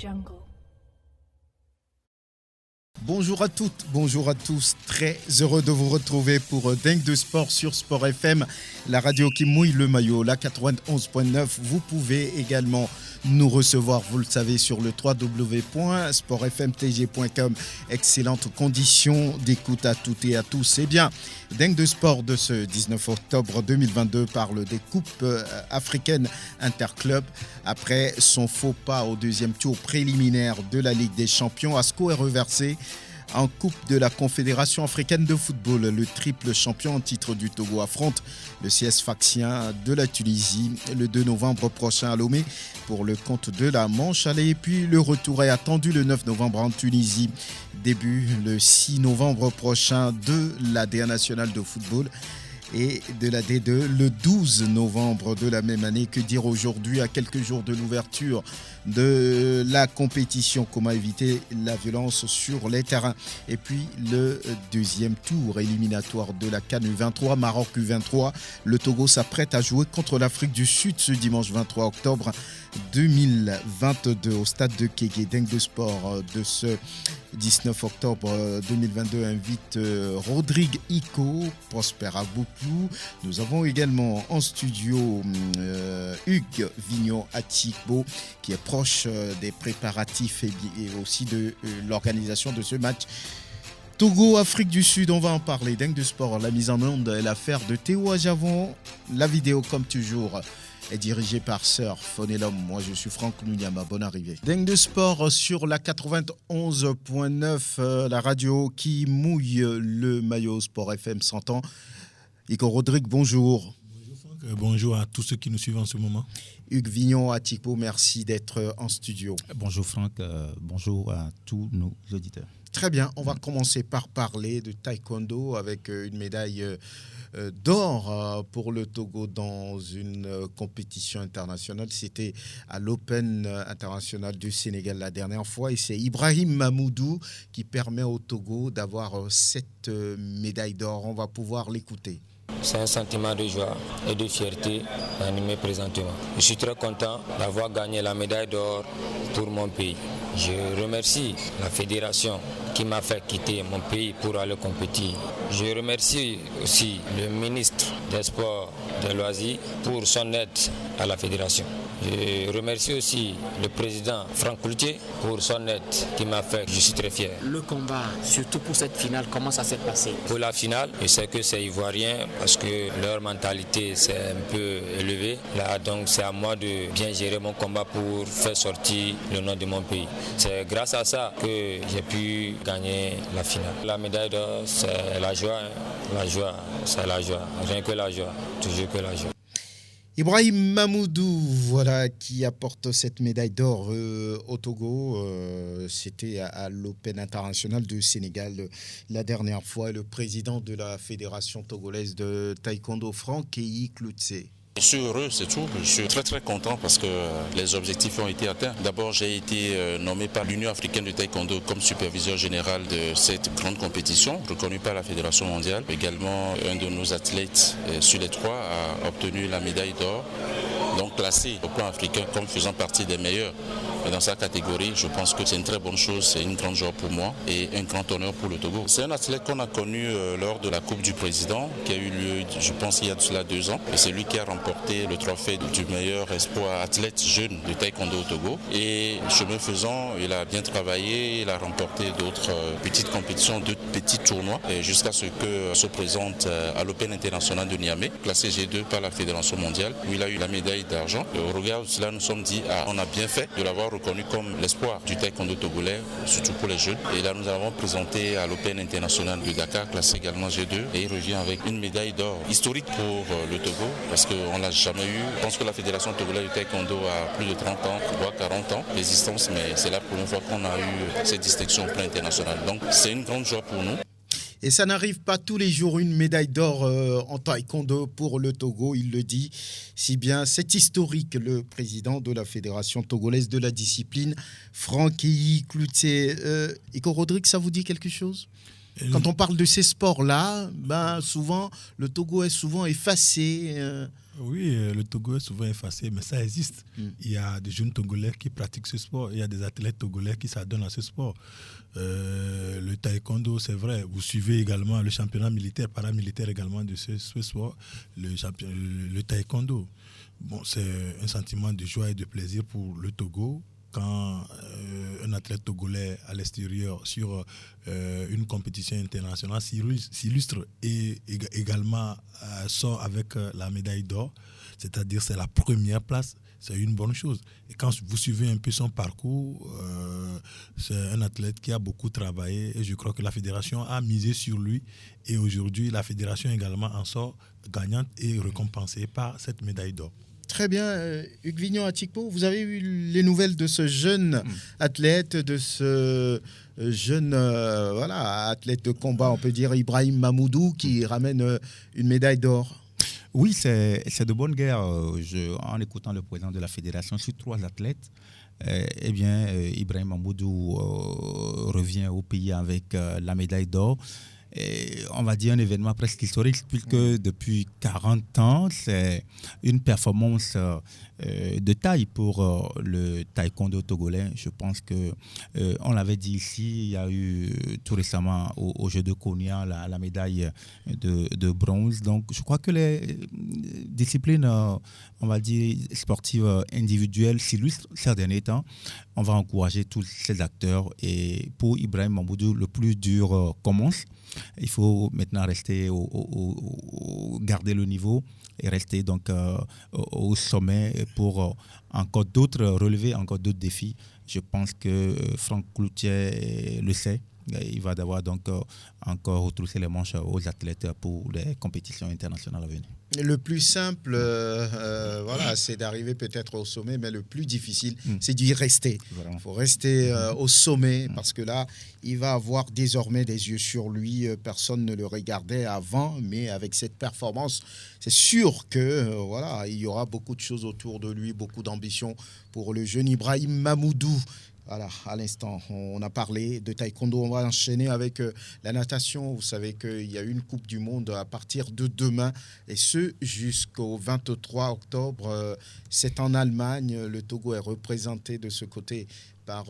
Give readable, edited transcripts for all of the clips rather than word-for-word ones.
Jungle. Bonjour à toutes, bonjour à tous. Très heureux de vous retrouver pour Dingue de Sport sur Sport FM, la radio qui mouille le maillot, la 91.9. Vous pouvez également nous recevoir, vous le savez, sur le www.sportfmtg.com. Excellentes conditions d'écoute à toutes et à tous. C'est bien, Dingue de Sport de ce 19 octobre 2022 parle des coupes africaines interclubs. Après son faux pas au deuxième tour préliminaire de la Ligue des Champions, Asco est reversé en Coupe de la Confédération africaine de football. Le triple champion en titre du Togo affronte le CS Sfaxien de la Tunisie le 2 novembre prochain à Lomé pour le compte de la Manche Allez. Et puis le retour est attendu le 9 novembre en Tunisie. Début le 6 novembre prochain de la DA nationale de football et de la D2 le 12 novembre de la même année. Que dire aujourd'hui, à quelques jours de l'ouverture de la compétition, comment éviter la violence sur les terrains. Et puis le deuxième tour éliminatoire de la CAN U23, Maroc U23. Le Togo s'apprête à jouer contre l'Afrique du Sud ce dimanche 23 octobre 2022 au stade de Kégué. Dingue de Sport de ce 19 octobre 2022 invite Rodrigue Iko, Prosper Abouklou. Nous avons également en studio Hugues Vignon Atikbo qui est proche des préparatifs et aussi de l'organisation de ce match. Togo, Afrique du Sud, on va en parler. Dingue de Sport, la mise en onde est l'affaire de Théo Ajavon. La vidéo, comme toujours, est dirigée par Sir Fonelom. Moi, je suis Franck Nouniama. Bonne arrivée. Dingue de Sport sur la 91.9, la radio qui mouille le maillot Sport FM 100 ans. Igor Rodrigue, bonjour. Bonjour Franck, bonjour à tous ceux qui nous suivent en ce moment. Hugues Vignon Atikpo, merci d'être en studio. Bonjour Franck, bonjour à tous nos auditeurs. Très bien, on va commencer par parler de taekwondo avec une médaille d'or pour le Togo dans une compétition internationale. C'était à l'Open international du Sénégal la dernière fois et c'est Ibrahim Mamoudou qui permet au Togo d'avoir cette médaille d'or. On va pouvoir l'écouter. C'est un sentiment de joie et de fierté animé présentement. Je suis très content d'avoir gagné la médaille d'or pour mon pays. Je remercie la fédération qui m'a fait quitter mon pays pour aller compétir. Je remercie aussi le ministre des Sports et des Loisirs pour son aide à la fédération. Je remercie aussi le président Franck Cloutier pour son aide qui m'a fait. Je suis très fier. Le combat, surtout pour cette finale, comment ça s'est passé? Pour la finale, je sais que c'est ivoirien parce que leur mentalité c'est un peu élevé. Là, donc c'est à moi de bien gérer mon combat pour faire sortir le nom de mon pays. C'est grâce à ça que j'ai pu gagner la finale. La médaille d'or, c'est la joie. La joie, c'est la joie. Rien que la joie, toujours que la joie. Ibrahim Mamoudou, voilà, qui apporte cette médaille d'or au Togo. C'était à l'Open international du Sénégal la dernière fois. Le président de la fédération togolaise de taekwondo, Franck Kloutse. Je suis heureux, c'est tout. Je suis très content parce que les objectifs ont été atteints. D'abord, j'ai été nommé par l'Union africaine de taekwondo comme superviseur général de cette grande compétition, reconnu par la Fédération mondiale. Également, un de nos athlètes sur les trois a obtenu la médaille d'or, donc classé au plan africain comme faisant partie des meilleurs. Dans sa catégorie, je pense que c'est une très bonne chose, c'est une grande joie pour moi et un grand honneur pour le Togo. C'est un athlète qu'on a connu lors de la Coupe du Président qui a eu lieu, je pense, il y a de cela 2 ans. Et c'est lui qui a remporté le trophée du meilleur espoir athlète jeune de taekwondo au Togo. Et chemin faisant, il a bien travaillé, il a remporté d'autres petites compétitions, d'autres petits tournois jusqu'à ce que se présente à l'Open international de Niamey, classé G2 par la Fédération mondiale, où il a eu la médaille d'argent. Au regard de cela, nous sommes dit, on a bien fait de l'avoir reconnu comme l'espoir du taekwondo togolais, surtout pour les jeunes. Et là, nous avons présenté à l'Open international de Dakar, classé également G2, et il revient avec une médaille d'or historique pour le Togo, parce qu'on ne l'a jamais eu. Je pense que la Fédération togolaise de taekwondo a plus de 30 ans, voire 40 ans d'existence, mais c'est la première fois qu'on a eu cette distinction au plan international. Donc, c'est une grande joie pour nous. Et ça n'arrive pas tous les jours, une médaille d'or en taekwondo pour le Togo, il le dit si bien. C'est historique, le président de la Fédération togolaise de la discipline, Franck Kloutse. Iko Rodrigue, ça vous dit quelque chose ? Quand on parle de ces sports-là, souvent, le Togo est souvent effacé. Oui, le Togo est souvent effacé, mais ça existe. Il y a des jeunes Togolais qui pratiquent ce sport. Il y a des athlètes togolais qui s'adonnent à ce sport. Le taekwondo, c'est vrai. Vous suivez également le championnat militaire, paramilitaire également de ce sport, le taekwondo. Bon, c'est un sentiment de joie et de plaisir pour le Togo quand un athlète togolais à l'extérieur sur une compétition internationale s'illustre et également sort avec la médaille d'or, c'est-à-dire c'est la première place, c'est une bonne chose. Et quand vous suivez un peu son parcours, c'est un athlète qui a beaucoup travaillé et je crois que la fédération a misé sur lui et aujourd'hui la fédération également en sort gagnante et récompensée par cette médaille d'or. Très bien. Hugues Vignon Atikpo, vous avez eu les nouvelles de ce jeune athlète, de ce jeune athlète de combat, on peut dire Ibrahim Mamoudou, qui ramène une médaille d'or. Oui, c'est de bonne guerre. En écoutant le président de la fédération sur 3 athlètes, Ibrahim Mamoudou revient au pays avec la médaille d'or. Et on va dire un événement presque historique puisque depuis 40 ans, c'est une performance de taille pour le taekwondo togolais. Je pense que on l'avait dit ici, il y a eu tout récemment au Jeux de Konya la médaille de bronze. Donc je crois que les disciplines, on va dire sportives individuelles s'illustrent ces derniers temps. On va encourager tous ces acteurs et pour Ibrahim Mamoudou, le plus dur commence. Il faut maintenant rester garder le niveau et rester donc au sommet pour relever encore d'autres défis. Je pense que Franck Cloutier le sait. Il va devoir donc encore retrousser les manches aux athlètes pour les compétitions internationales à venir. Le plus simple, c'est d'arriver peut-être au sommet, mais le plus difficile, c'est d'y rester. Il faut rester au sommet parce que là, il va avoir désormais des yeux sur lui. Personne ne le regardait avant, mais avec cette performance, c'est sûr que il y aura beaucoup de choses autour de lui, beaucoup d'ambition pour le jeune Ibrahim Mamoudou. Voilà, à l'instant, on a parlé de taekwondo. On va enchaîner avec la natation. Vous savez qu'il y a une Coupe du Monde à partir de demain et ce jusqu'au 23 octobre. C'est en Allemagne. Le Togo est représenté de ce côté par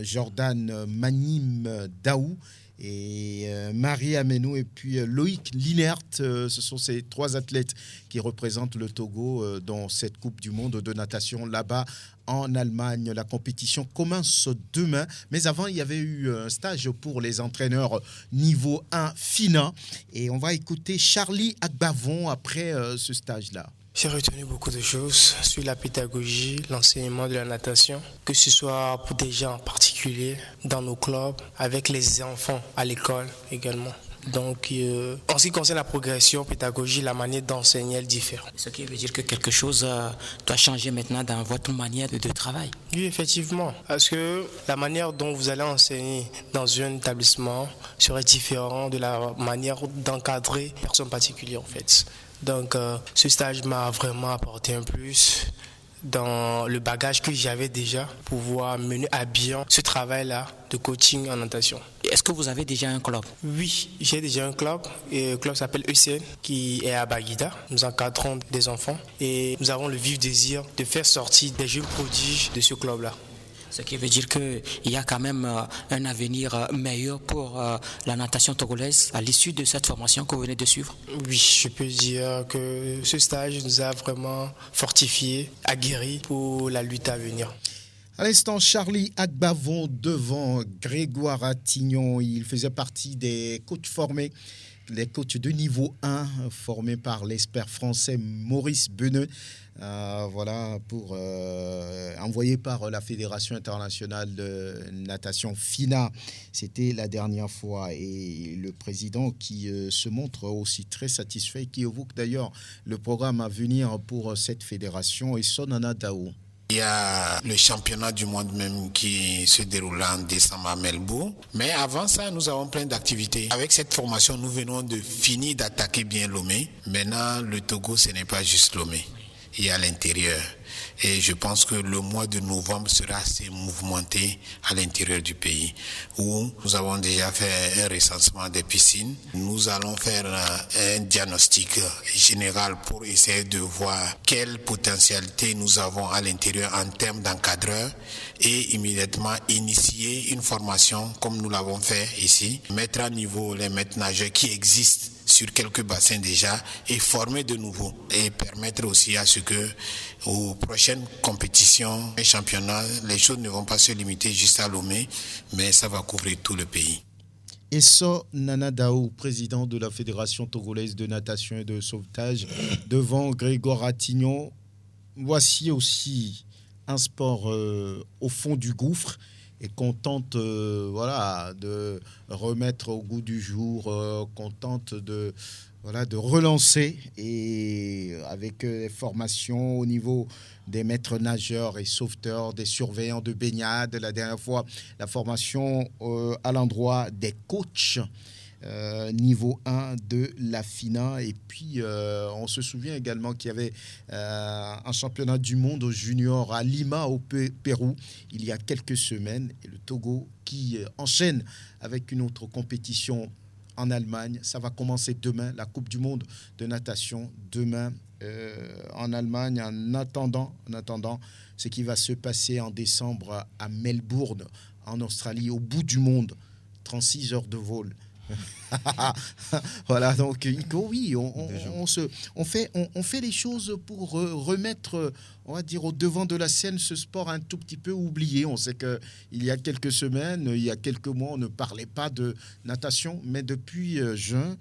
Jordan Manim Daou et Marie Amenou et puis Loïc Linert. Ce sont ces 3 athlètes qui représentent le Togo dans cette Coupe du Monde de natation là-bas en Allemagne. La compétition commence demain, mais avant il y avait eu un stage pour les entraîneurs niveau 1 FINA et on va écouter Charlie Agbavon après ce stage-là. J'ai retenu beaucoup de choses sur la pédagogie, l'enseignement de la natation, que ce soit pour des gens particuliers dans nos clubs, avec les enfants à l'école également. Donc, en ce qui concerne la progression, pédagogie, la manière d'enseigner est différente. Ce qui veut dire que quelque chose doit changer maintenant dans votre manière de travail. Oui, effectivement. Parce que la manière dont vous allez enseigner dans un établissement serait différente de la manière d'encadrer une personne particulière, en fait. Donc, ce stage m'a vraiment apporté un plus dans le bagage que j'avais déjà pour pouvoir mener à bien ce travail-là de coaching en natation. Est-ce que vous avez déjà un club? Oui, j'ai déjà un club. Et le club s'appelle ECN, qui est à Baguida. Nous encadrons des enfants et nous avons le vif désir de faire sortir des jeunes prodiges de ce club-là. Ce qui veut dire qu'il y a quand même un avenir meilleur pour la natation togolaise à l'issue de cette formation que vous venez de suivre. Oui, je peux dire que ce stage nous a vraiment fortifiés, aguerris pour la lutte à venir. À l'instant, Charlie Agbavon devant Grégoire Attignon. Il faisait partie des coachs formés, les coachs de niveau 1 formés par l'expert français Maurice Beneux. Envoyé par la Fédération internationale de natation FINA. C'était la dernière fois et le président qui se montre aussi très satisfait, qui évoque d'ailleurs le programme à venir pour cette fédération et Sonana Dao. Il y a le championnat du monde même qui se déroule en décembre à Melbourne. Mais avant ça, nous avons plein d'activités. Avec cette formation, nous venons de finir d'attaquer bien Lomé. Maintenant, le Togo, ce n'est pas juste Lomé. Il y a l'intérieur. Et je pense que le mois de novembre sera assez mouvementé à l'intérieur du pays, où nous avons déjà fait un recensement des piscines. Nous allons faire un diagnostic général pour essayer de voir quelle potentialité nous avons à l'intérieur en termes d'encadreurs et immédiatement initier une formation comme nous l'avons fait ici, mettre à niveau les maîtres nageurs qui existent sur quelques bassins déjà et former de nouveaux et permettre aussi à ce que aux prochaines compétitions et championnats, les choses ne vont pas se limiter juste à Lomé, mais ça va couvrir tout le pays. Esso Nanadaou, président de la Fédération togolaise de natation et de sauvetage, devant Grégoire Attignon. Voici aussi un sport au fond du gouffre et qu'on tente de remettre au goût du jour, qu'on tente de relancer, et avec les formations au niveau des maîtres nageurs et sauveteurs, des surveillants de baignade. La dernière fois, la formation à l'endroit des coachs niveau 1 de la FINA. Et puis, on se souvient également qu'il y avait un championnat du monde junior à Lima, au Pérou, il y a quelques semaines. Et le Togo qui enchaîne avec une autre compétition en Allemagne. Ça va commencer demain, la Coupe du monde de natation, demain en Allemagne. En attendant, ce qui va se passer en décembre à Melbourne, en Australie, au bout du monde, 36 heures de vol. Voilà, donc Nico, oui, on fait les choses pour remettre, on va dire, au devant de la scène ce sport un tout petit peu oublié. On sait qu'il y a quelques semaines, il y a quelques mois, on ne parlait pas de natation, mais depuis juin,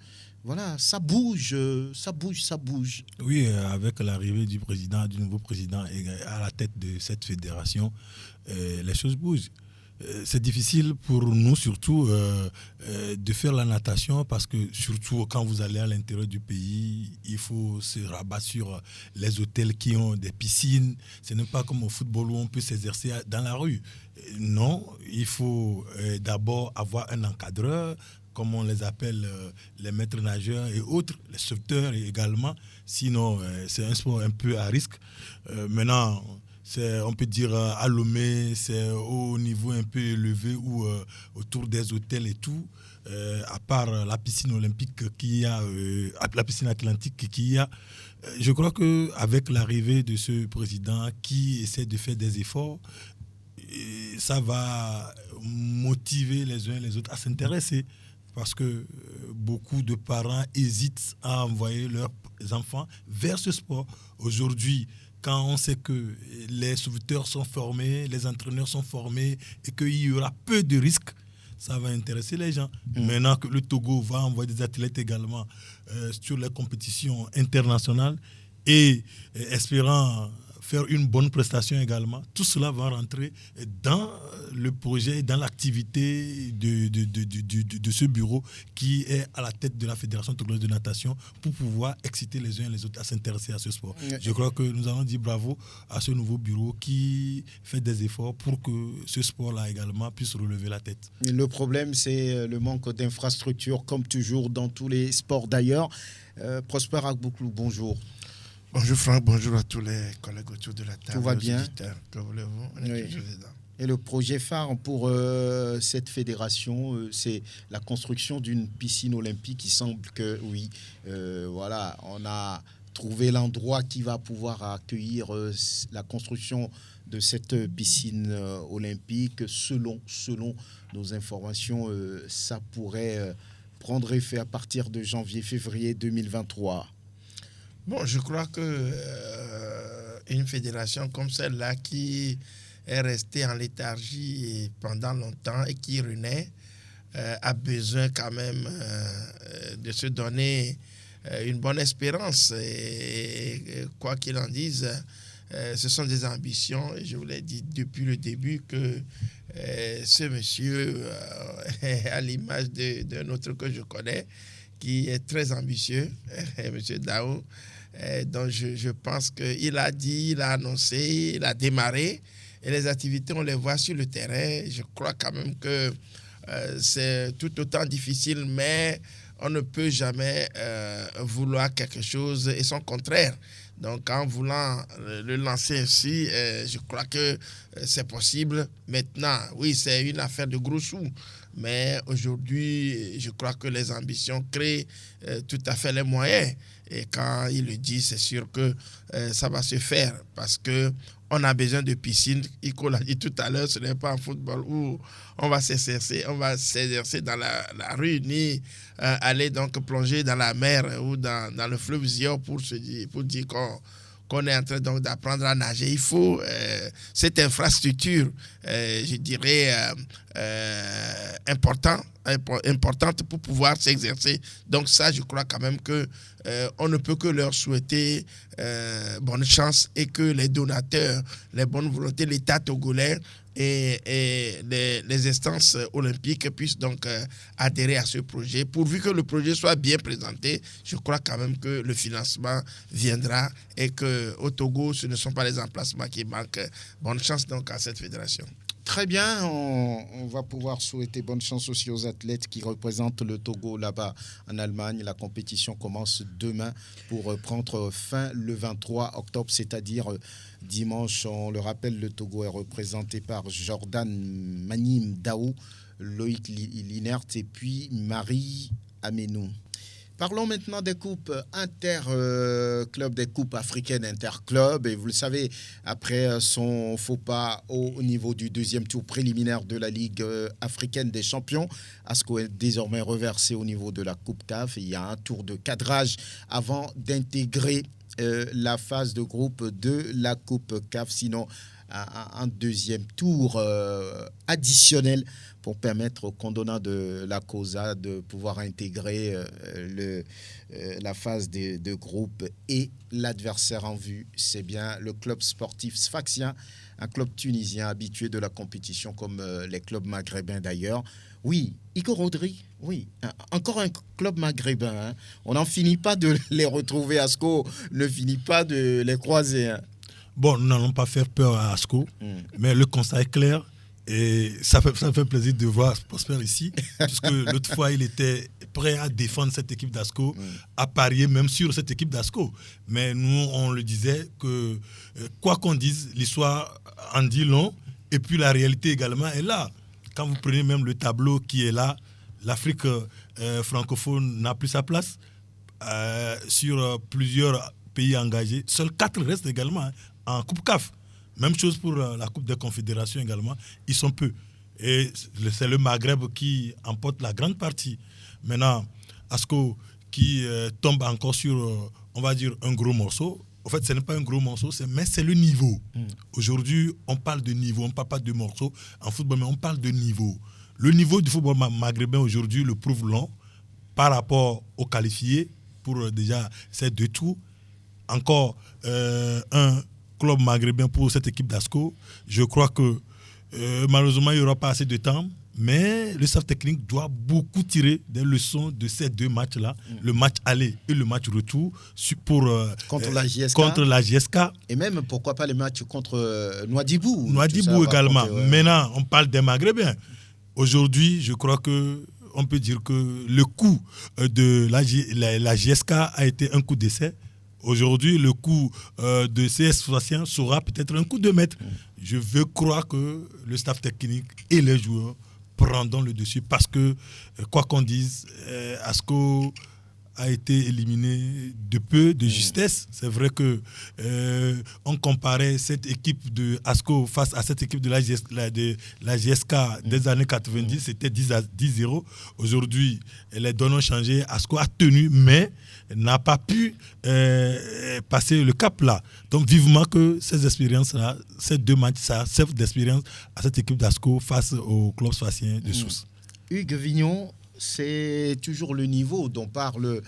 voilà, ça bouge. Oui, avec l'arrivée du nouveau président à la tête de cette fédération, les choses bougent. C'est difficile pour nous surtout de faire la natation parce que surtout quand vous allez à l'intérieur du pays, il faut se rabattre sur les hôtels qui ont des piscines. Ce n'est pas comme au football où on peut s'exercer dans la rue. Non, il faut d'abord avoir un encadreur, comme on les appelle les maîtres nageurs et autres, les sauveteurs également. Sinon, c'est un sport un peu à risque. Maintenant, on peut dire à Lomé, c'est au niveau un peu élevé ou autour des hôtels et tout, à part la piscine olympique qu'il y a, la piscine atlantique qu'il y a. Je crois qu'avec l'arrivée de ce président qui essaie de faire des efforts, ça va motiver les uns et les autres à s'intéresser. Parce que beaucoup de parents hésitent à envoyer leurs enfants vers ce sport. Aujourd'hui, quand on sait que les sauveteurs sont formés, les entraîneurs sont formés et qu'il y aura peu de risques, ça va intéresser les gens. Maintenant que le Togo va envoyer des athlètes également sur les compétitions internationales et espérant faire une bonne prestation également, tout cela va rentrer dans le projet, dans l'activité de ce bureau qui est à la tête de la Fédération togolaise de natation pour pouvoir exciter les uns et les autres à s'intéresser à ce sport. Je crois que nous allons dire bravo à ce nouveau bureau qui fait des efforts pour que ce sport-là également puisse relever la tête. Le problème, c'est le manque d'infrastructures, comme toujours dans tous les sports d'ailleurs. Prosper Agbouklou, bonjour. Bonjour Franck, bonjour à tous les collègues autour de la table. Tout va bien. Que voulez-vous? On est toujours dedans. Et le projet phare pour cette fédération, c'est la construction d'une piscine olympique. Il semble que, oui, voilà, on a trouvé l'endroit qui va pouvoir accueillir la construction de cette piscine olympique. Selon nos informations, ça pourrait prendre effet à partir de janvier-février 2023. Bon, je crois que une fédération comme celle-là qui est restée en léthargie pendant longtemps et qui renaît a besoin quand même de se donner une bonne espérance. Et quoi qu'il en dise, ce sont des ambitions. Et je vous l'ai dit depuis le début que ce monsieur, à l'image d'un autre que je connais, qui est très ambitieux, M. Daou. Donc je pense qu'il a dit, il a annoncé, il a démarré. Et les activités, on les voit sur le terrain. Je crois quand même que c'est tout autant difficile, mais on ne peut jamais vouloir quelque chose et son contraire. Donc, en voulant le lancer ainsi, je crois que c'est possible. Maintenant, oui, c'est une affaire de gros sous. Mais aujourd'hui, je crois que les ambitions créent tout à fait les moyens. Et quand il le dit, c'est sûr que ça va se faire. Parce qu'on a besoin de piscine. Iko l'a dit tout à l'heure, ce n'est pas un football où on va s'exercer dans la rue, ni aller donc plonger dans la mer ou dans le fleuve Zion pour dire qu'on est en train donc d'apprendre à nager. Il faut cette infrastructure, je dirais, importante pour pouvoir s'exercer. Donc ça, je crois quand même que on ne peut que leur souhaiter bonne chance et que les donateurs, les bonnes volontés, l'État togolais et les instances olympiques puissent donc adhérer à ce projet. Pourvu que le projet soit bien présenté, je crois quand même que le financement viendra et qu'au Togo, ce ne sont pas les emplacements qui manquent. Bonne chance donc à cette fédération. Très bien, on va pouvoir souhaiter bonne chance aussi aux athlètes qui représentent le Togo là-bas en Allemagne. La compétition commence demain pour prendre fin le 23 octobre, c'est-à-dire dimanche. On le rappelle, le Togo est représenté par Jordan Manim Daou, Loïc Linert et puis Marie Amenou. Parlons maintenant des coupes interclubs, des coupes africaines interclubs. Et vous le savez, après son faux pas au niveau du deuxième tour préliminaire de la Ligue africaine des champions, ASCO est désormais reversé au niveau de la Coupe CAF. Il y a un tour de cadrage avant d'intégrer la phase de groupe de la Coupe CAF. Sinon, un deuxième tour additionnel pour permettre aux condonnants de la COSA de pouvoir intégrer la phase de groupe et l'adversaire en vue. C'est bien le club sportif Sfaxien, un club tunisien habitué de la compétition comme les clubs maghrébins d'ailleurs. Oui, Iko Rodri, oui, encore un club maghrébin. Hein. On n'en finit pas de les retrouver. ASCO ne finit pas de les croiser. Hein. Bon, nous n'allons pas faire peur à ASCO, mais le constat est clair. Et ça fait plaisir de voir Prosper ici, puisque l'autre fois, il était prêt à défendre cette équipe d'ASCO, à parier même sur cette équipe d'ASCO. Mais nous, on le disait que, quoi qu'on dise, l'histoire en dit long, et puis la réalité également est là. Quand vous prenez même le tableau qui est là, l'Afrique francophone n'a plus sa place. Sur plusieurs pays engagés, seuls 4 restent également en Coupe CAF. Même chose pour la Coupe des Confédérations également, ils sont peu. Et c'est le Maghreb qui emporte la grande partie. Maintenant, ASCO qui tombe encore sur, on va dire, un gros morceau. En fait, ce n'est pas un gros morceau, mais c'est le niveau. Aujourd'hui, on parle de niveau, on ne parle pas de morceau en football, mais on parle de niveau. Le niveau du football maghrébin aujourd'hui le prouve long par rapport aux qualifiés pour déjà ces 2 tours. Encore un club maghrébin pour cette équipe d'ASCO. Je crois que malheureusement, il n'y aura pas assez de temps, mais le staff technique doit beaucoup tirer des leçons de ces 2 matchs-là, le match aller et le match retour, pour, contre la JSK. Et même, pourquoi pas les matchs contre Nouadhibou. Nouadhibou également. Maintenant, on parle des Maghrébins. Aujourd'hui, je crois qu'on peut dire que le coup de la JSK a été un coup d'essai. Aujourd'hui, le coup de CS Sfaxien sera peut-être un coup de maître. Je veux croire que le staff technique et les joueurs prendront le dessus parce que, quoi qu'on dise, ASCO a été éliminé de peu, de justesse. C'est vrai que on comparait cette équipe de ASCO face à cette équipe de la JSK des années 90, c'était 10-0. Aujourd'hui, les données ont changé. ASCO a tenu, mais n'a pas pu passer le cap là. Donc vivement que ces expériences-là, ces 2 matchs, ça servent d'expérience à cette équipe d'ASCO face au club sfaxien de Sousse. Hugues Vignon, c'est toujours le niveau dont parle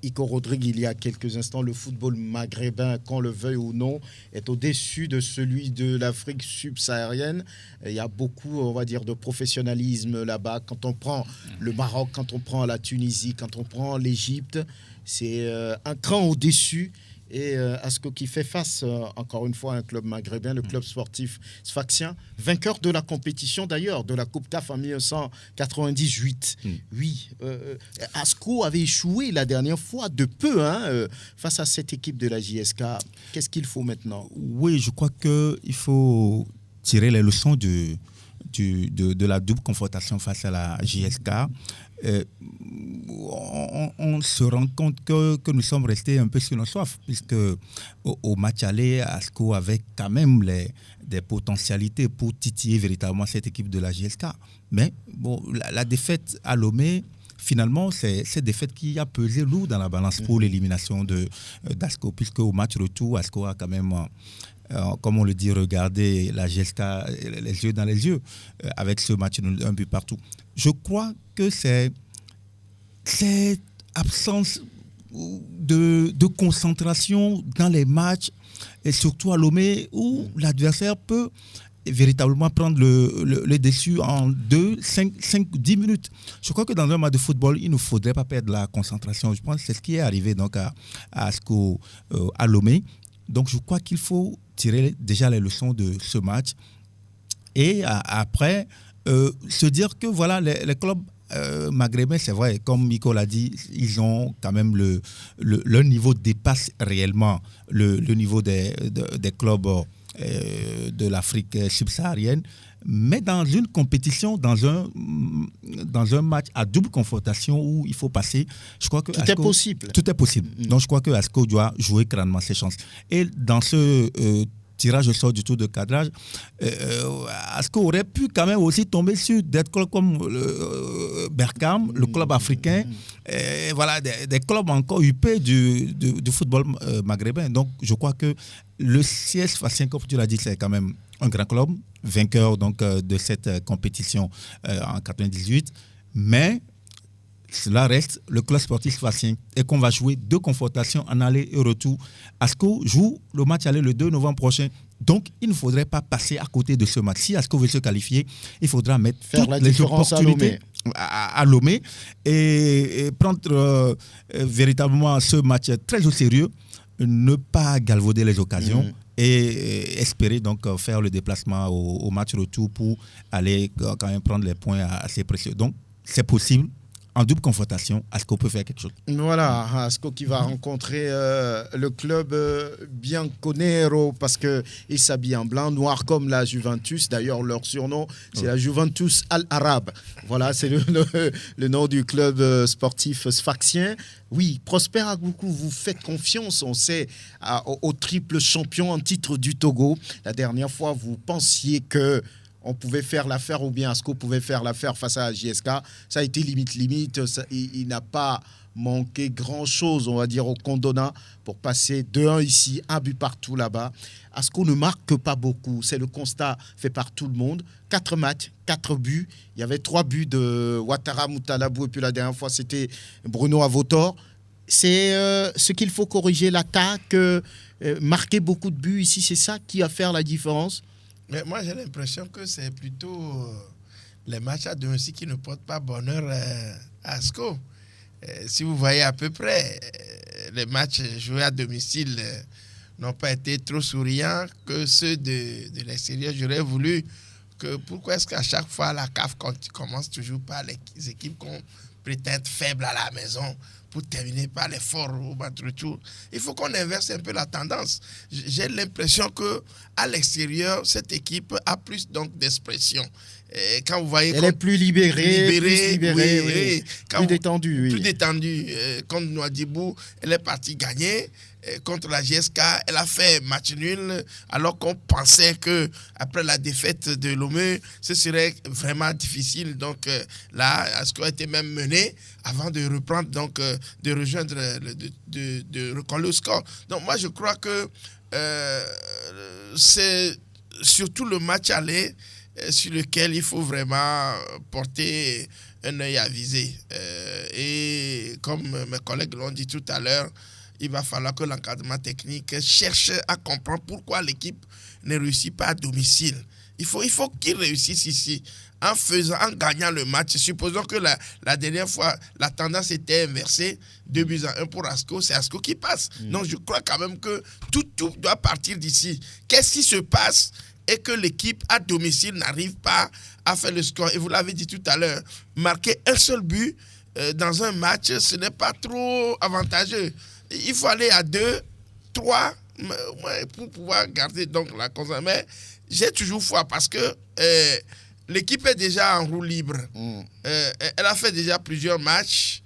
Iko Rodrigue il y a quelques instants. Le football maghrébin, qu'on le veuille ou non, est au-dessus de celui de l'Afrique subsaharienne. Il y a beaucoup, on va dire, de professionnalisme là-bas. Quand on prend le Maroc, quand on prend la Tunisie, quand on prend l'Égypte, c'est un cran au-dessus. Et ASCO qui fait face, encore une fois, à un club maghrébin, le club sportif sfaxien, vainqueur de la compétition d'ailleurs, de la Coupe CAF en 1998. Oui, ASCO avait échoué la dernière fois de peu face à cette équipe de la JSK. Qu'est-ce qu'il faut maintenant? Oui, je crois qu'il faut tirer les leçons de la double confrontation face à la JSK. On se rend compte que nous sommes restés un peu sur nos soifs, puisque au match aller, ASCO avait quand même des potentialités pour titiller véritablement cette équipe de la JSK. Mais bon, la défaite à Lomé, finalement, c'est cette défaite qui a pesé lourd dans la balance pour l'élimination d'ASCO, puisque au match retour, ASCO a quand même, comme on le dit, regardé la JSK les yeux dans les yeux, avec ce match un but partout. Je crois que c'est cette absence de concentration dans les matchs, et surtout à Lomé, où l'adversaire peut véritablement prendre le dessus en 2, 5, 10 minutes. Je crois que dans un match de football, il ne faudrait pas perdre la concentration. Je pense que c'est ce qui est arrivé donc à ASCO à Lomé. Donc je crois qu'il faut tirer déjà les leçons de ce match et après se dire que voilà, les clubs maghrébins, c'est vrai, comme Miko l'a dit, ils ont quand même leur niveau dépasse réellement le niveau des clubs de l'Afrique subsaharienne, mais dans une compétition, dans un match à double confrontation où il faut passer, je crois que tout est possible. Tout est possible. Donc je crois que ASCO doit jouer grandement ses chances. Et dans ce tirage au sort du tour de cadrage, ASCO aurait pu quand même aussi tomber sur des clubs comme Berkane, le club africain, et voilà, des clubs encore huppés du football maghrébin. Donc je crois que le CS Sfaxien, comme tu l'as dit, c'est quand même un grand club, vainqueur donc, de cette compétition en 98. Mais cela reste le club sportif sfaxien et qu'on va jouer 2 confrontations en aller et retour. ASCO joue le match aller le 2 novembre prochain. Donc, il ne faudrait pas passer à côté de ce match. Si ASCO veut se qualifier, il faudra mettre toutes les opportunités à Lomé et prendre véritablement ce match très au sérieux, ne pas galvauder les occasions et espérer donc faire le déplacement au match retour pour aller quand même prendre les points assez précieux. Donc, c'est possible. En double confrontation, ASCO peut faire quelque chose. Voilà, ASCO qui va rencontrer le club Bianconero parce qu'il s'habille en blanc, noir comme la Juventus. D'ailleurs, leur surnom, c'est la Juventus Al-Arabe. Voilà, c'est le nom du club sportif sfaxien. Oui, Prosper Agoukou, vous faites confiance, on sait, au triple champion en titre du Togo. La dernière fois, vous pensiez que on pouvait faire l'affaire ou bien ASCO pouvait faire l'affaire face à la JSK. Ça a été limite. Il n'a pas manqué grand-chose, on va dire, au Condona pour passer 2-1 ici, 1 but partout là-bas. ASCO ne marque pas beaucoup. C'est le constat fait par tout le monde. 4 matchs, 4 buts. Il y avait 3 buts de Ouattara Moutalabou et puis la dernière fois, c'était Bruno Avotor. C'est ce qu'il faut corriger, l'attaque. Marquer beaucoup de buts ici, c'est ça qui va faire la différence. Mais moi, j'ai l'impression que c'est plutôt les matchs à domicile qui ne portent pas bonheur à ASCO. Si vous voyez à peu près, les matchs joués à domicile n'ont pas été trop souriants que ceux de l'extérieur. J'aurais voulu que pourquoi est-ce qu'à chaque fois la CAF commence toujours par les équipes qu'on prétend être faibles à la maison pour terminer par l'effort au match retour. Il faut qu'on inverse un peu la tendance. J'ai l'impression qu'à l'extérieur, cette équipe a plus donc d'expression. Et quand vous voyez elle est plus libérée, oui. Plus détendue. Plus détendue. Contre Nouadhibou, elle est partie gagner. Contre la GSK, elle a fait match nul, alors qu'on pensait qu'après la défaite de Lomé, ce serait vraiment difficile. Donc là, ASCO a été même mené avant de reprendre, donc de rejoindre, de recoller le score. Donc moi, je crois que c'est surtout le match aller sur lequel il faut vraiment porter un œil avisé. Et comme mes collègues l'ont dit tout à l'heure, il va falloir que l'encadrement technique cherche à comprendre pourquoi l'équipe ne réussit pas à domicile. Il faut qu'il réussisse ici en gagnant le match. Supposons que la dernière fois, la tendance était inversée, 2-1 pour Asco, c'est Asco qui passe. Donc je crois quand même que tout doit partir d'ici. Qu'est-ce qui se passe et que l'équipe à domicile n'arrive pas à faire le score? Et vous l'avez dit tout à l'heure, marquer un seul but dans un match, ce n'est pas trop avantageux. Il faut aller à 2, 3 pour pouvoir garder donc la constance. Mais j'ai toujours foi parce que l'équipe est déjà en roue libre. Elle a fait déjà plusieurs matchs.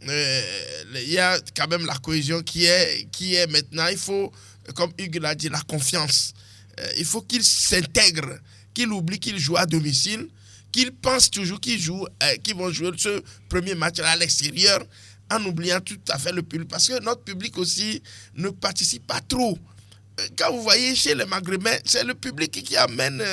Il y a quand même la cohésion qui est maintenant. Il faut, comme Hugues l'a dit, la confiance. Il faut qu'il s'intègre, qu'il oublie qu'il joue à domicile, qu'il pense toujours qu'ils vont jouer ce premier match à l'extérieur en oubliant tout à fait le public. Parce que notre public aussi ne participe pas trop. Quand vous voyez chez les Maghrébins, c'est le public qui amène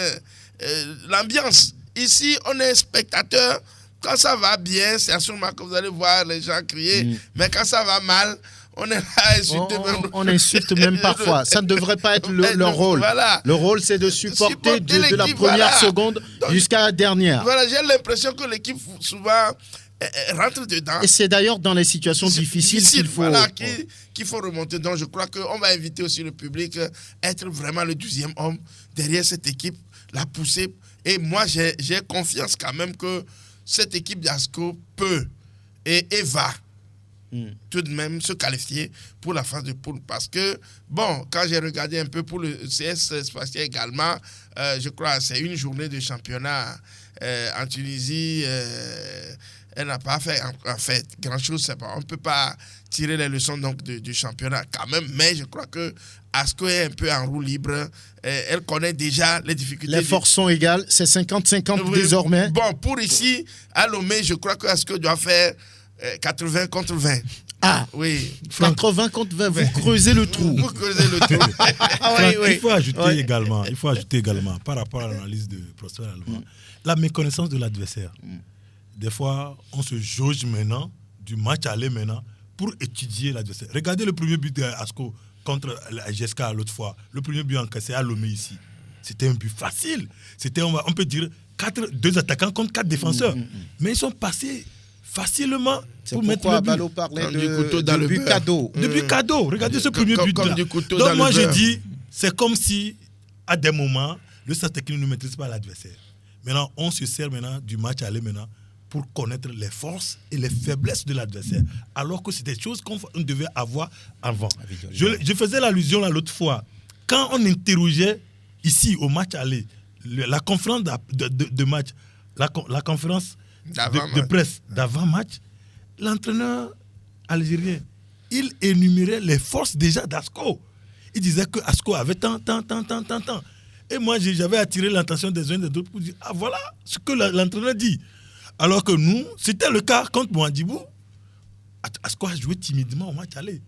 l'ambiance. Ici, on est spectateur. Quand ça va bien, c'est sûrement que vous allez voir les gens crier. Mais quand ça va mal, on est là à insulter. On insulte même parfois. Ça ne devrait pas être leur rôle. Voilà. Le rôle, c'est de supporter de la première seconde jusqu'à la dernière. Voilà, j'ai l'impression que l'équipe, souvent, rentre dedans. Et c'est d'ailleurs dans les situations difficiles qu'il faut... Voilà, qu'il faut remonter. Donc, je crois qu'on va inviter aussi le public à être vraiment le 12e homme derrière cette équipe, la pousser. Et moi, j'ai confiance quand même que cette équipe d'Asco peut et va tout de même se qualifier pour la phase de poule. Parce que, bon, quand j'ai regardé un peu pour le CS Spatial également, je crois que c'est une journée de championnat en Tunisie. Elle n'a pas fait, en fait, grand-chose. On ne peut pas tirer les leçons donc, du championnat quand même. Mais je crois que Asco est un peu en roue libre. Elle connaît déjà les difficultés. Les forces sont égales. C'est 50-50 désormais. Bon, pour ici, à Lomé, je crois que Asco doit faire 80 contre 20. Ah oui. 80 contre 20, vous creusez le trou. Vous creusez le trou. Il faut ajouter également, par rapport à l'analyse de Prosper Allemand, la méconnaissance de l'adversaire. Des fois, on se jauge maintenant, du match aller maintenant, pour étudier l'adversaire. Regardez le premier but d'Asco contre la GSK l'autre fois. Le premier but encaissé à Lomé ici. C'était un but facile. C'était, on peut dire, 2 attaquants contre 4 défenseurs. Mais ils sont passés facilement pour mettre le but. Balo parlait de but cadeau. De but cadeau. Regardez ce premier but-là. Donc moi, je dis, c'est comme si, à des moments, le staff technique ne maîtrise pas l'adversaire. Maintenant, on se sert maintenant du match aller maintenant pour connaître les forces et les faiblesses de l'adversaire. Alors que c'est des choses qu'on devait avoir avant. Je faisais l'allusion là l'autre fois. Quand on interrogeait ici au match aller, la conférence de match, la conférence de presse d'avant-match, l'entraîneur algérien, il énumérait les forces déjà d'Asco. Il disait que Asco avait tant. Et moi, j'avais attiré l'attention des uns et des autres pour dire, ah voilà ce que l'entraîneur dit. Alors que nous, c'était le cas contre Mouadibou. Asco a joué timidement au match aller.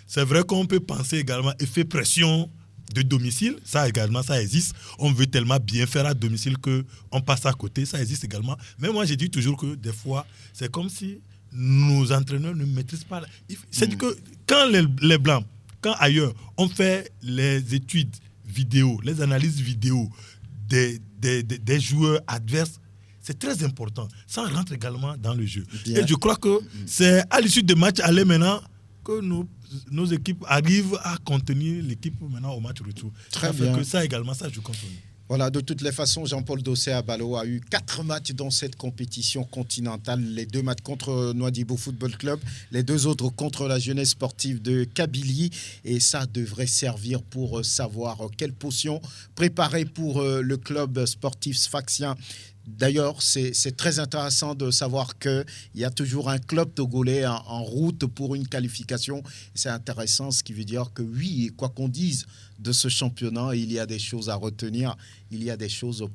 C'est vrai qu'on peut penser également effet pression de domicile, ça également, ça existe. On veut tellement bien faire à domicile qu'on passe à côté, ça existe également. Mais moi, j'ai dit toujours que des fois, c'est comme si nos entraîneurs ne maîtrisent pas. C'est que quand les Blancs, quand ailleurs, on fait les études vidéo, les analyses vidéo des joueurs adverses, c'est très important. Ça rentre également dans le jeu. Bien. Et je crois que c'est à l'issue des matchs aller maintenant que nos équipes arrivent à contenir l'équipe maintenant au match retour. Très ça bien. Fait que ça également, ça joue contre nous. Voilà, de toutes les façons, Jean-Paul Dossé à Balo a eu 4 matchs dans cette compétition continentale. Les 2 matchs contre Nouadhibou Football Club, les 2 autres contre la jeunesse sportive de Kabylie. Et ça devrait servir pour savoir quelle potion préparer pour le club sportif sfaxien. D'ailleurs, c'est très intéressant de savoir qu'il y a toujours un club togolais en route pour une qualification. C'est intéressant, ce qui veut dire que oui, quoi qu'on dise de ce championnat, il y a des choses à retenir. Il y a des choses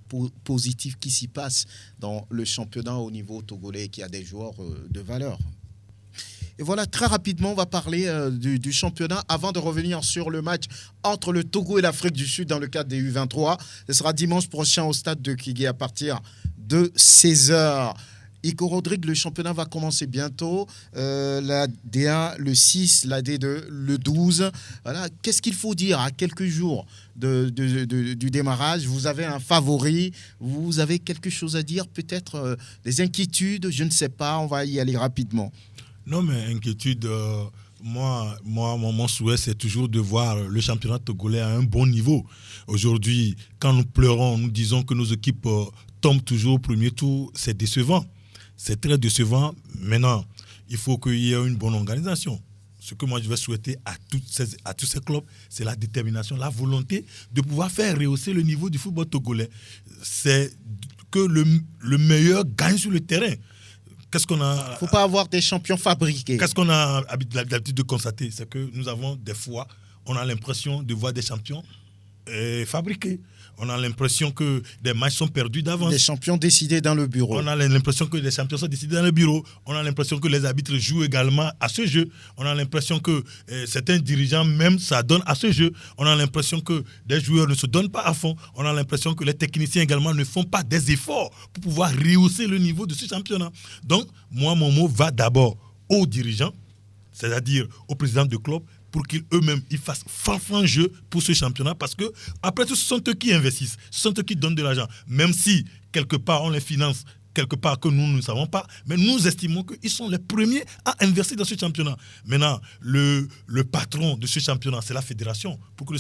positives qui s'y passent dans le championnat au niveau togolais, qui a des joueurs de valeur. Et voilà, très rapidement, on va parler du championnat avant de revenir sur le match entre le Togo et l'Afrique du Sud dans le cadre des U23. Ce sera dimanche prochain au stade de Kigué à partir de 16h. Ico Rodrigue, le championnat va commencer bientôt. La D1 le 6, la D2 le 12. Voilà. Qu'est-ce qu'il faut dire à quelques jours du démarrage? Vous avez un favori? Vous avez quelque chose à dire? Peut-être des inquiétudes? Je ne sais pas. On va y aller rapidement. Non, mais inquiétude... Moi, mon souhait, c'est toujours de voir le championnat togolais à un bon niveau. Aujourd'hui, quand nous pleurons, nous disons que nos équipes tombent toujours au premier tour, c'est décevant. C'est très décevant. Maintenant, il faut qu'il y ait une bonne organisation. Ce que moi, je vais souhaiter à tous ces clubs, c'est la détermination, la volonté de pouvoir faire rehausser le niveau du football togolais. C'est que le meilleur gagne sur le terrain. Qu'est-ce qu'on a... Il ne faut pas avoir des champions fabriqués. Qu'est-ce qu'on a l'habitude de constater? C'est que nous avons des fois, on a l'impression de voir des champions fabriqués. On a l'impression que des matchs sont perdus d'avance. Des champions décidés dans le bureau. On a l'impression que les champions sont décidés dans le bureau. On a l'impression que les arbitres jouent également à ce jeu. On a l'impression que certains dirigeants même s'adonnent à ce jeu. On a l'impression que des joueurs ne se donnent pas à fond. On a l'impression que les techniciens également ne font pas des efforts pour pouvoir rehausser le niveau de ce championnat. Donc, moi, mon mot va d'abord aux dirigeants, c'est-à-dire aux présidents de club, pour qu'eux-mêmes ils fassent franc jeu pour ce championnat, parce que après tout, ce sont eux qui investissent, ce sont eux qui donnent de l'argent, même si quelque part on les finance, quelque part que nous ne savons pas, mais nous estimons qu'ils sont les premiers à investir dans ce championnat. Maintenant, le patron de ce championnat, c'est la fédération, pour que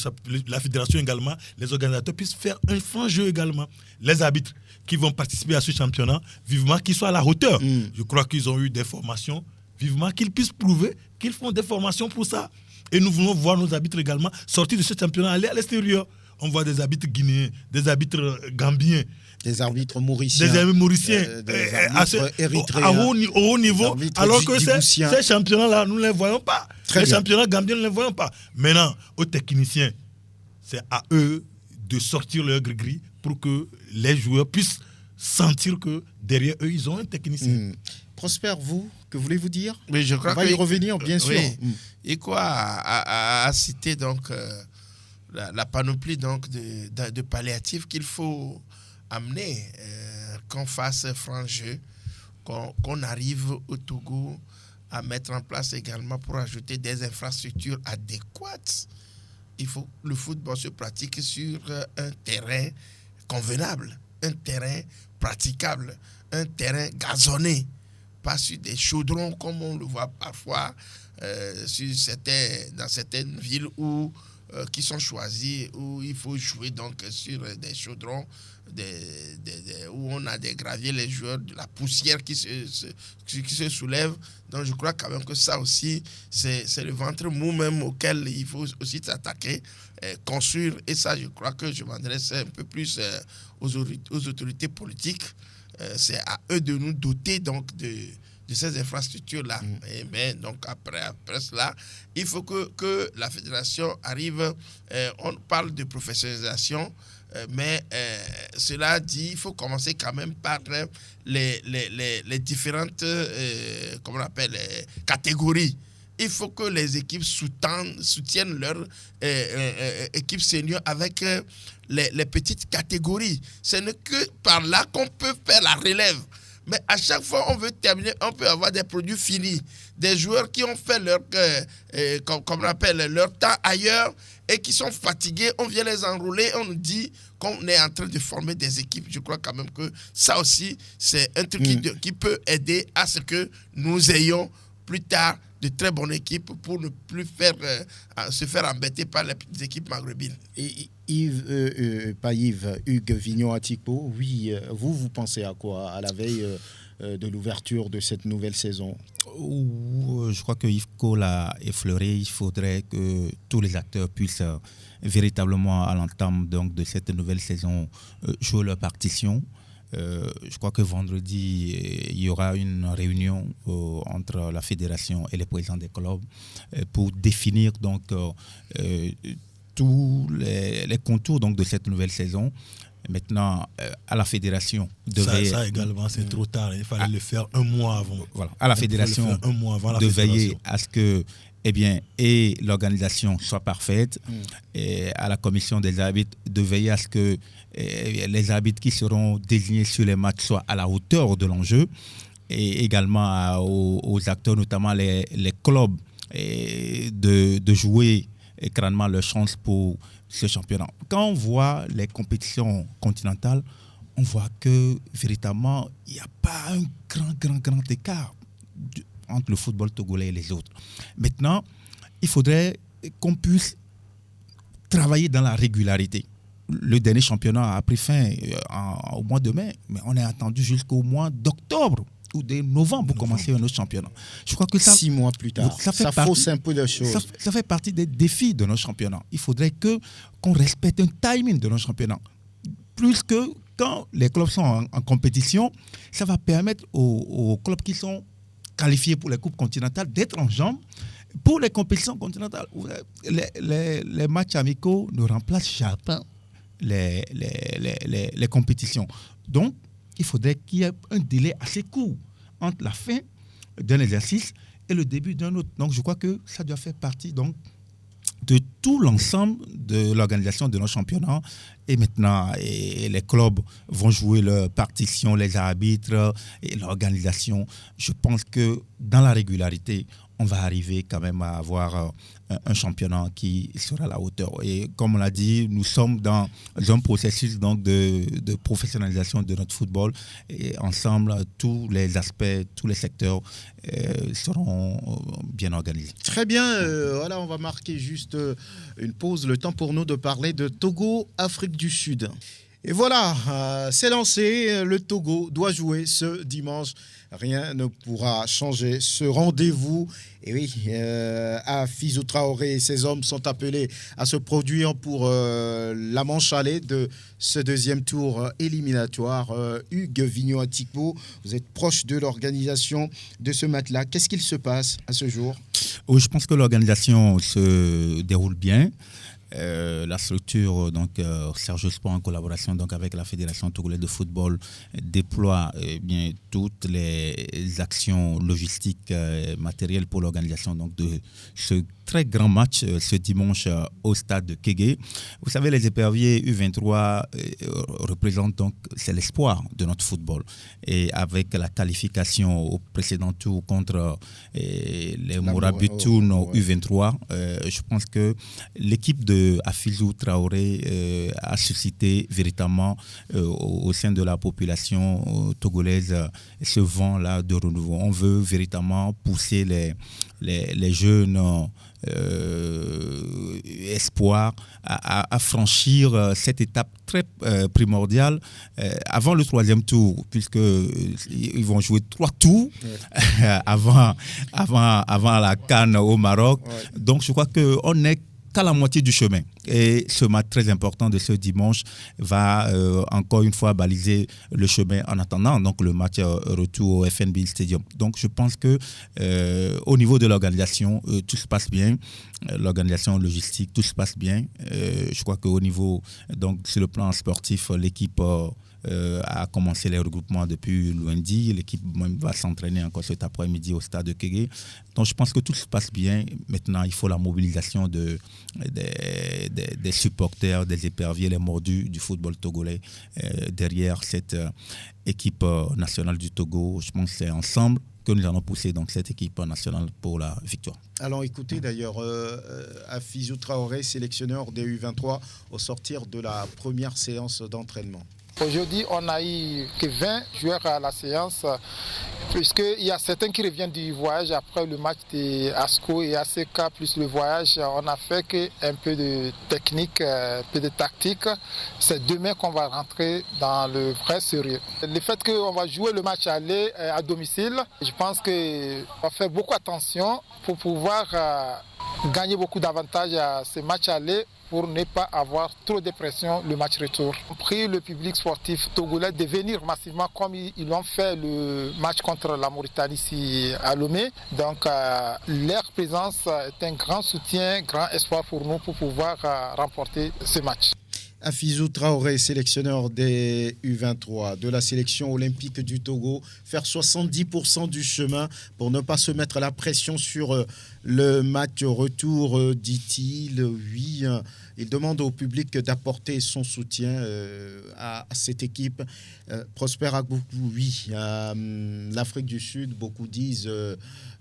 la fédération également, les organisateurs puissent faire un franc jeu également. Les arbitres qui vont participer à ce championnat, vivement qu'ils soient à la hauteur. Je crois qu'ils ont eu des formations, vivement qu'ils puissent prouver qu'ils font des formations pour ça. Et nous voulons voir nos arbitres également sortir de ce championnat, aller à l'extérieur. On voit des arbitres guinéens, des arbitres gambiens, des arbitres mauriciens, des arbitres érythréens, au haut niveau, alors que ces championnats-là, nous ne les voyons pas. Les championnats gambiens, nous ne les voyons pas. Maintenant, aux techniciens, c'est à eux de sortir leur gris-gris pour que les joueurs puissent sentir que derrière eux, ils ont un technicien. Prosper, vous, que voulez-vous dire? Oui, je crois on va y revenir, bien sûr. Ico a cité donc la panoplie donc de palliatifs qu'il faut amener, qu'on fasse franc jeu, qu'on arrive au Togo à mettre en place également pour ajouter des infrastructures adéquates. Il faut que le football se pratique sur un terrain convenable, un terrain praticable, un terrain gazonné, pas sur des chaudrons comme on le voit parfois dans certaines villes qui sont choisies, où il faut jouer donc sur des chaudrons où on a des graviers, les joueurs, de la poussière qui se soulève. Donc je crois quand même que ça aussi, c'est le ventre mou même auquel il faut aussi s'attaquer, construire. Et ça, je crois que je m'adresse un peu plus aux autorités politiques. C'est à eux de nous doter donc de ces infrastructures-là. Mais donc après cela, il faut que la fédération arrive, on parle de professionnalisation, mais cela dit, il faut commencer quand même par les différentes comment on appelle, catégories. Il faut que les équipes soutiennent leur équipe senior avec les petites catégories. Ce n'est que par là qu'on peut faire la relève. Mais à chaque fois, on veut terminer, on peut avoir des produits finis. Des joueurs qui ont fait leur, comme on appelle, leur temps ailleurs et qui sont fatigués. On vient les enrouler, on nous dit qu'on est en train de former des équipes. Je crois quand même que ça aussi, c'est un truc qui peut aider à ce que nous ayons plus tard de très bonnes équipes pour ne plus se faire embêter par les équipes maghrébines. Et Hugues Vignon-Atikpo, oui, vous pensez à quoi à la veille de l'ouverture de cette nouvelle saison? Je crois que Yves l'a effleuré. Il faudrait que tous les acteurs puissent véritablement, à l'entame donc, de cette nouvelle saison, jouer leur partition. Je crois que vendredi, il y aura une réunion entre la fédération et les présidents des clubs pour définir donc, tous les contours donc, de cette nouvelle saison. Maintenant, à la fédération... Ça également, c'est trop tard. Il fallait le faire un mois avant. Voilà, à la fédération de veiller à ce que et l'organisation soit parfaite, et à la commission des arbitres de veiller à ce que les arbitres qui seront désignés sur les matchs soient à la hauteur de l'enjeu. et également aux acteurs, notamment les clubs, de jouer crânement leur chance pour ce championnat. Quand on voit les compétitions continentales, on voit que véritablement, il n'y a pas un grand écart entre le football togolais et les autres. Maintenant, il faudrait qu'on puisse travailler dans la régularité. Le dernier championnat a pris fin au mois de mai, mais on est attendu jusqu'au mois d'octobre ou de novembre pour commencer un autre championnat. Je crois que ça, 6 mois plus tard, ça fausse un peu les choses. Ça fait partie des défis de nos championnats. Il faudrait qu'on respecte un timing de nos championnats. Plus que quand les clubs sont en compétition, ça va permettre aux clubs qui sont qualifiés pour les coupes continentales d'être en jambes pour les compétitions continentales. Les matchs amicaux ne remplacent jamais les compétitions. Donc, il faudrait qu'il y ait un délai assez court entre la fin d'un exercice et le début d'un autre. Donc, je crois que ça doit faire partie de tout l'ensemble de l'organisation de nos championnats. Et maintenant, les clubs vont jouer leur partition, les arbitres et l'organisation. Je pense que dans la régularité, on va arriver quand même à avoir un championnat qui sera à la hauteur. Et comme on l'a dit, nous sommes dans un processus donc de professionnalisation de notre football. Et ensemble, tous les aspects, tous les secteurs seront bien organisés. Très bien. Voilà, on va marquer juste une pause. Le temps pour nous de parler de Togo, Afrique du Sud. Et voilà, c'est lancé. Le Togo doit jouer ce dimanche. Rien ne pourra changer ce rendez-vous. Et oui, Afizou Traoré et ses hommes sont appelés à se produire pour la manche aller de ce deuxième tour éliminatoire. Hugues Vignon-Atikpo, vous êtes proche de l'organisation de ce match-là. Qu'est-ce qu'il se passe à ce jour ? Oui, je pense que l'organisation se déroule bien. La structure, donc Serge Sport en collaboration donc avec la Fédération togolaise de football déploie bien toutes les actions logistiques matérielles pour l'organisation donc de ce très grand match ce dimanche au stade de Kégué. Vous savez, les éperviers U23 représentent donc, c'est l'espoir de notre football. Et avec la qualification au précédent tour contre les Morabitoun U23, je pense que l'équipe de Afizou Traoré a suscité véritablement au sein de la population togolaise ce vent-là de renouveau. On veut véritablement pousser les jeunes espoirs à franchir cette étape très primordiale avant le troisième tour, puisqu'ils vont jouer 3 tours avant la CAN au Maroc. Donc je crois qu'on n'est qu'à la moitié du chemin. Et ce match très important de ce dimanche va encore une fois baliser le chemin en attendant donc le match retour au FNB Stadium. Donc je pense que au niveau de l'organisation, tout se passe bien. L'organisation logistique, tout se passe bien. Je crois qu'au niveau, donc sur le plan sportif, l'équipe a commencé les regroupements depuis lundi. L'équipe même va s'entraîner encore cet après-midi au stade de Kégué. Donc je pense que tout se passe bien. Maintenant, il faut la mobilisation des supporters, des éperviers, les mordus du football togolais derrière cette équipe nationale du Togo. Je pense que c'est ensemble que nous allons pousser donc cette équipe nationale pour la victoire. Allons écouter d'ailleurs Afizou Traoré, sélectionneur des U23, au sortir de la première séance d'entraînement. Aujourd'hui, on n'a eu que 20 joueurs à la séance, puisqu'il y a certains qui reviennent du voyage après le match de ASCO et ACK, plus le voyage. On a fait un peu de technique, un peu de tactique. C'est demain qu'on va rentrer dans le vrai sérieux. Le fait qu'on va jouer le match aller à domicile, je pense qu'on va faire beaucoup attention pour pouvoir gagner beaucoup d'avantages à ce match aller, pour ne pas avoir trop de pression le match retour. On prie le public sportif togolais de venir massivement comme ils l'ont fait le match contre la Mauritanie ici à Lomé. Donc leur présence est un grand soutien, grand espoir pour nous pour pouvoir remporter ce match. Afizou Traoré, sélectionneur des U23 de la sélection olympique du Togo, faire 70% du chemin pour ne pas se mettre la pression sur le match retour, dit-il. Oui, il demande au public d'apporter son soutien à cette équipe. Prosper Agboukou, oui. L'Afrique du Sud, beaucoup disent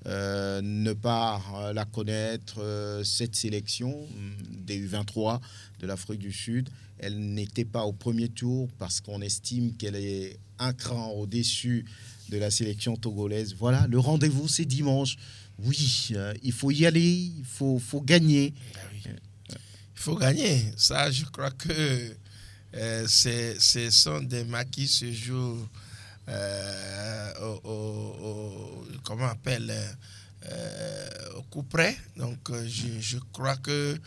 ne pas la connaître, cette sélection des U23 de l'Afrique du Sud. Elle n'était pas au premier tour parce qu'on estime qu'elle est un cran au-dessus de la sélection togolaise. Voilà, le rendez-vous, c'est dimanche. Oui, il faut y aller, il faut gagner. Il faut gagner. Ça, je crois que ce sont des matchs qui se jouent comment on appelle, au coup près. Donc, je crois que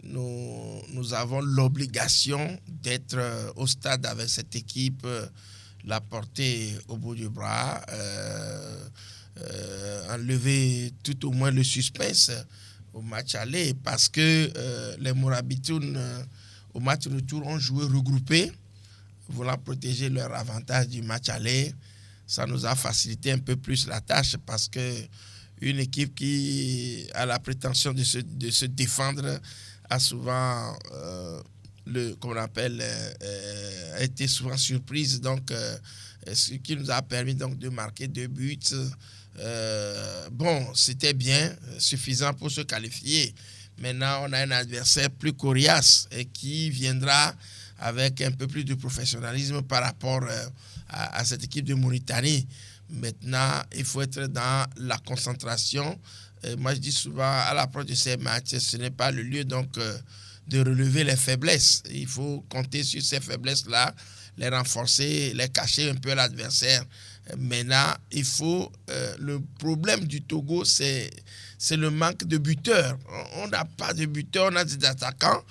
nous avons l'obligation d'être au stade avec cette équipe, la porter au bout du bras, enlever tout au moins le suspense au match aller, parce que les Mourabitoun au match retour ont joué regroupés, voulant protéger leur avantage du match aller. Ça nous a facilité un peu plus la tâche, parce que une équipe qui a la prétention de se défendre a souvent, a été souvent surprise. Donc, ce qui nous a permis donc de marquer 2 buts. Bon, c'était bien, suffisant pour se qualifier. Maintenant, on a un adversaire plus coriace et qui viendra avec un peu plus de professionnalisme par rapport à cette équipe de Mauritanie. Maintenant, il faut être dans la concentration. Moi, je dis souvent, à l'approche de ces matchs, ce n'est pas le lieu donc de relever les faiblesses. Il faut compter sur ces faiblesses-là, les renforcer, les cacher un peu à l'adversaire. Maintenant, il faut... le problème du Togo, c'est le manque de buteurs. On n'a pas de buteurs, on a des attaquants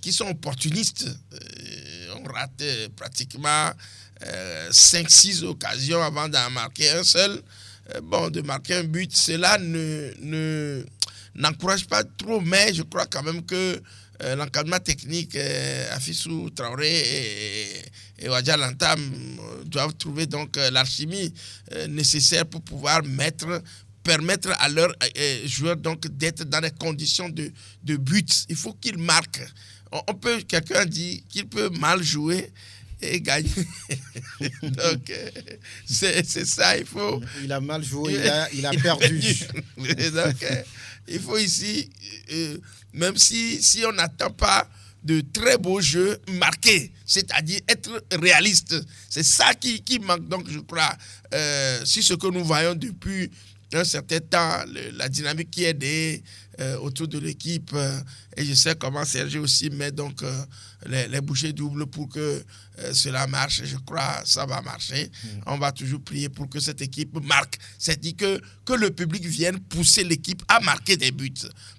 qui sont opportunistes. On rate pratiquement 5-6 occasions avant d'en marquer un seul. Bon, de marquer un but, cela n'encourage pas trop, mais je crois quand même que l'encadrement technique, Afizou Traoré et Wadja Lantam doivent trouver donc l'alchimie nécessaire pour pouvoir permettre à leurs joueurs donc d'être dans des conditions de but. Il faut qu'ils marquent. Quelqu'un dit qu'il peut mal jouer et gagner. Donc, c'est ça, il faut... Il a mal joué, il a perdu. Donc, il faut ici, même si on n'attend pas de très beaux jeux, marquer, c'est-à-dire être réaliste. C'est ça qui manque. Donc, je crois, si ce que nous voyons depuis un certain temps, la dynamique qui est autour de l'équipe, et je sais comment Serge aussi met donc les bouchées doubles pour que cela marche. Je crois que ça va marcher. On va toujours prier pour que cette équipe marque. C'est-à-dire que le public vienne pousser l'équipe à marquer des buts.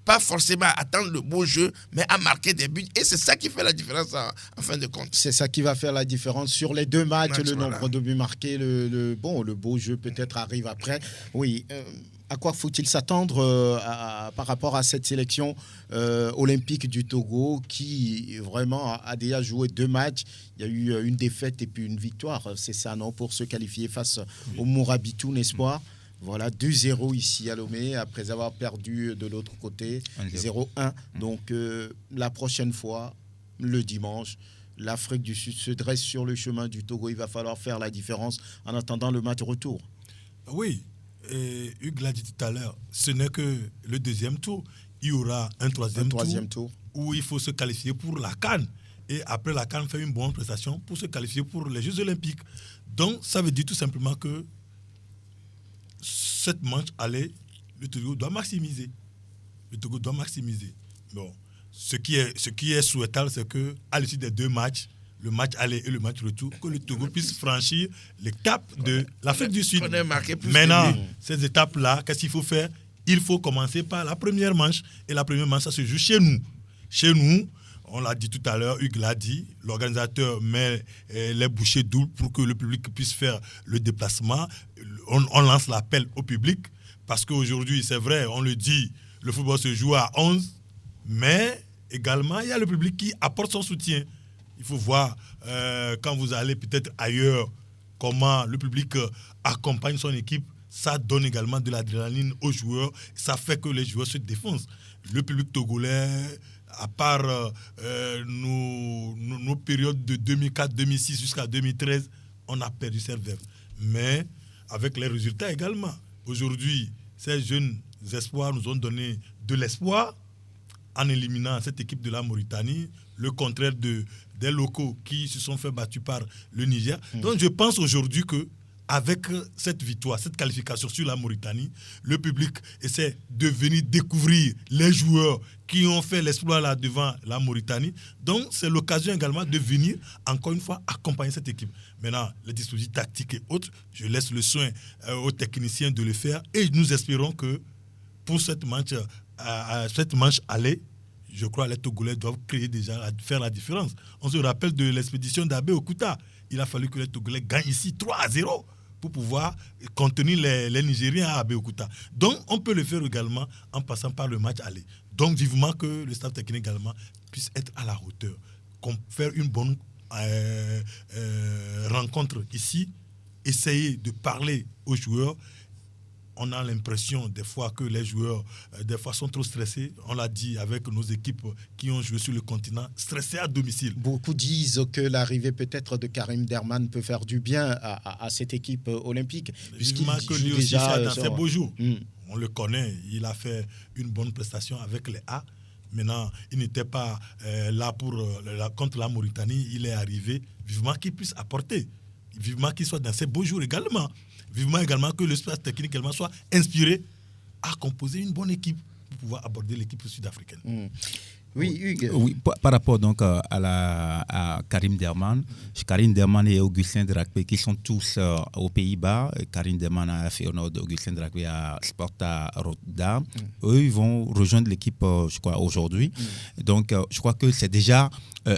Pas forcément à attendre le beau jeu, mais à marquer des buts. Et c'est ça qui fait la différence en fin de compte. C'est ça qui va faire la différence sur les 2 matchs. Le nombre de buts marqués, le beau jeu peut-être arrive après. Oui. À quoi faut-il s'attendre par rapport à cette sélection olympique du Togo qui vraiment a déjà joué 2 matchs? Il y a eu une défaite et puis une victoire, c'est ça, non, pour se qualifier face au Mourabitoun Espoir. Voilà, 2-0 ici à Lomé, après avoir perdu de l'autre côté, 0-1. Donc, la prochaine fois, le dimanche, l'Afrique du Sud se dresse sur le chemin du Togo. Il va falloir faire la différence en attendant le match retour. Oui. Et Hugues l'a dit tout à l'heure, ce n'est que le 2e tour. Il y aura un troisième tour où il faut se qualifier pour la CAN. Et après la CAN, faire une bonne prestation pour se qualifier pour les Jeux Olympiques. Donc, ça veut dire tout simplement que cette manche aller, le Togo doit maximiser. Bon, ce qui est souhaitable, c'est qu'à l'issue des 2 matchs, le match aller et le match retour, que le Togo puisse franchir l'étape de l'Afrique du Sud. Maintenant, ces étapes-là, qu'est-ce qu'il faut faire? Il faut commencer par la première manche. Et la première manche, ça se joue chez nous. Chez nous, on l'a dit tout à l'heure, Hugues l'a dit, l'organisateur met les bouchées doubles pour que le public puisse faire le déplacement. On lance l'appel au public, parce qu'aujourd'hui, c'est vrai, on le dit, le football se joue à 11, mais également, il y a le public qui apporte son soutien. Il faut voir quand vous allez peut-être ailleurs, comment le public accompagne son équipe. Ça donne également de l'adrénaline aux joueurs. Ça fait que les joueurs se défoncent. Le public togolais, à part nos périodes de 2004, 2006 jusqu'à 2013, on a perdu cette verve. Mais avec les résultats également. Aujourd'hui, ces jeunes espoirs nous ont donné de l'espoir en éliminant cette équipe de la Mauritanie, le contraire des locaux qui se sont fait battus par le Niger. Donc je pense aujourd'hui qu'avec cette victoire, cette qualification sur la Mauritanie, le public essaie de venir découvrir les joueurs qui ont fait l'exploit là devant la Mauritanie. Donc c'est l'occasion également de venir encore une fois accompagner cette équipe. Maintenant, les dispositifs tactiques et autres, je laisse le soin aux techniciens de le faire et nous espérons que pour cette manche aller, je crois que les Togolais doivent faire la différence. On se rappelle de l'expédition d'Abbé Okuta. Il a fallu que les Togolais gagnent ici 3-0 pour pouvoir contenir les Nigériens à Abbé Okuta. Donc, on peut le faire également en passant par le match aller. Donc, vivement que le staff technique également puisse être à la hauteur. Faire une bonne rencontre ici, essayer de parler aux joueurs. On a l'impression des fois que les joueurs des fois sont trop stressés. On l'a dit avec nos équipes qui ont joué sur le continent, stressés à domicile. Beaucoup disent que l'arrivée peut-être de Karim Derman peut faire du bien à cette équipe olympique. Puisqu'il joue déjà dans ses beaux jours. On le connaît, il a fait une bonne prestation avec les A. Maintenant, il n'était pas là contre la Mauritanie. Il est arrivé, vivement qu'il puisse apporter. Vivement qu'il soit dans ses beaux jours également. Vivement également que le staff technique également soit inspiré à composer une bonne équipe pour pouvoir aborder l'équipe sud-africaine. Oui, Hugues. Oui, par rapport donc à Karim Derman. Karim Derman et Augustin Drakpe qui sont tous aux Pays-Bas. Karim Derman a fait honneur d'Augustin Drakpe à Sparta Rotterdam. Eux, ils vont rejoindre l'équipe, je crois, aujourd'hui. Donc, je crois que c'est déjà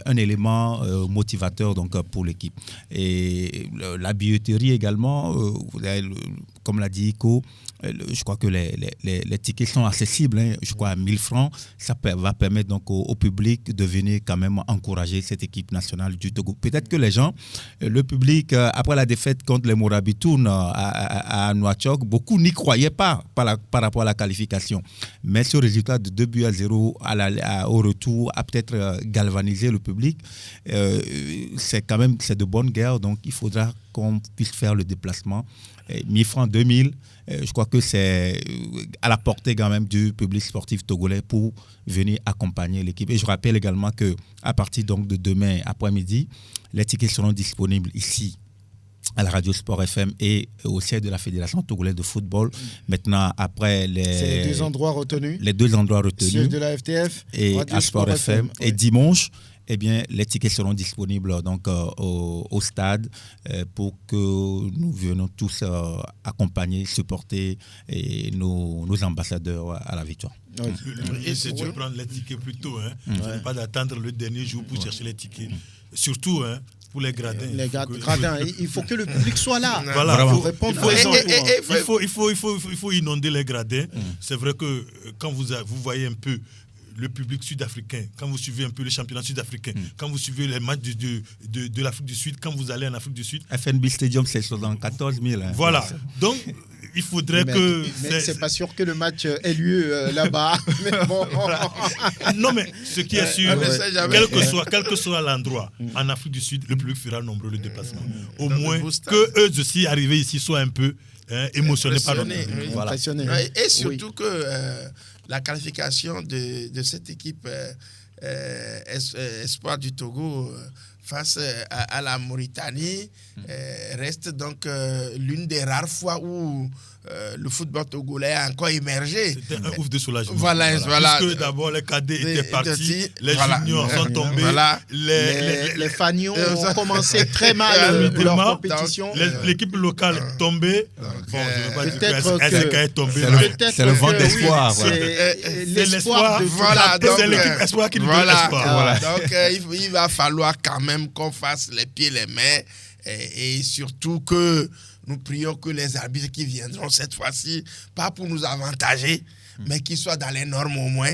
un élément motivateur donc, pour l'équipe. Et la billetterie également, comme l'a dit Iko, je crois que les tickets sont accessibles. Je crois à 1000 francs. Ça va permettre donc au public de venir quand même encourager cette équipe nationale du Togo. Peut-être que les gens, le public, après la défaite contre les Morabitoun à Nouakchott, beaucoup n'y croyaient pas par rapport à la qualification. Mais ce résultat de 2-0 au retour a peut-être galvanisé le public. C'est de bonne guerre, donc il faudra qu'on puisse faire le déplacement. 1000 francs, 2000, je crois que c'est à la portée quand même du public sportif togolais pour venir accompagner l'équipe. Et je rappelle également qu'à partir donc de demain après-midi, les tickets seront disponibles ici à la Radio Sport FM et au siège de la Fédération togolaise de football. Maintenant, après c'est les deux endroits retenus. Les deux endroits retenus. Siège de la FTF et à Sport FM. Et dimanche, eh bien, les tickets seront disponibles donc, au stade pour que nous venions tous accompagner, supporter nos ambassadeurs à la victoire. Et c'est de prendre les tickets plus tôt. Pas d'attendre le dernier jour pour chercher les tickets. Surtout, pour les gradins. Il faut que le public soit là. Voilà, pour répondre il faut inonder les gradins. C'est vrai que quand vous voyez un peu le public sud-africain, quand vous suivez un peu le championnat sud-africain, quand vous suivez les matchs de l'Afrique du Sud, quand vous allez en Afrique du Sud. FNB Stadium, c'est 74 000. Voilà. Donc, il faudrait que... Mais c'est pas sûr que le match ait lieu là-bas. Mais bon. Non, mais ce qui est sûr, quel que soit l'endroit, en Afrique du Sud, le public fera nombreux de déplacements. Au moins que eux aussi, arrivés ici, soient un peu émotionnés par notre public. Voilà. Et surtout que la qualification de cette équipe Espoir du Togo face à la Mauritanie reste donc l'une des rares fois où le football togolais a encore émergé. C'était un ouf de soulagement. Voilà. Puisque d'abord les cadets étaient partis, les juniors sont tombés, les fanions ont commencé très mal leur compétition. L'équipe locale tombée. Bon, je ne veux pas dire qu'elle est tombée. C'est le vent d'espoir. C'est l'espoir. C'est l'équipe espoir qui nous donne l'espoir. Donc il va falloir quand même qu'on fasse les pieds, les mains et surtout que nous prions que les arbitres qui viendront cette fois-ci, pas pour nous avantager, mais qu'ils soient dans les normes au moins,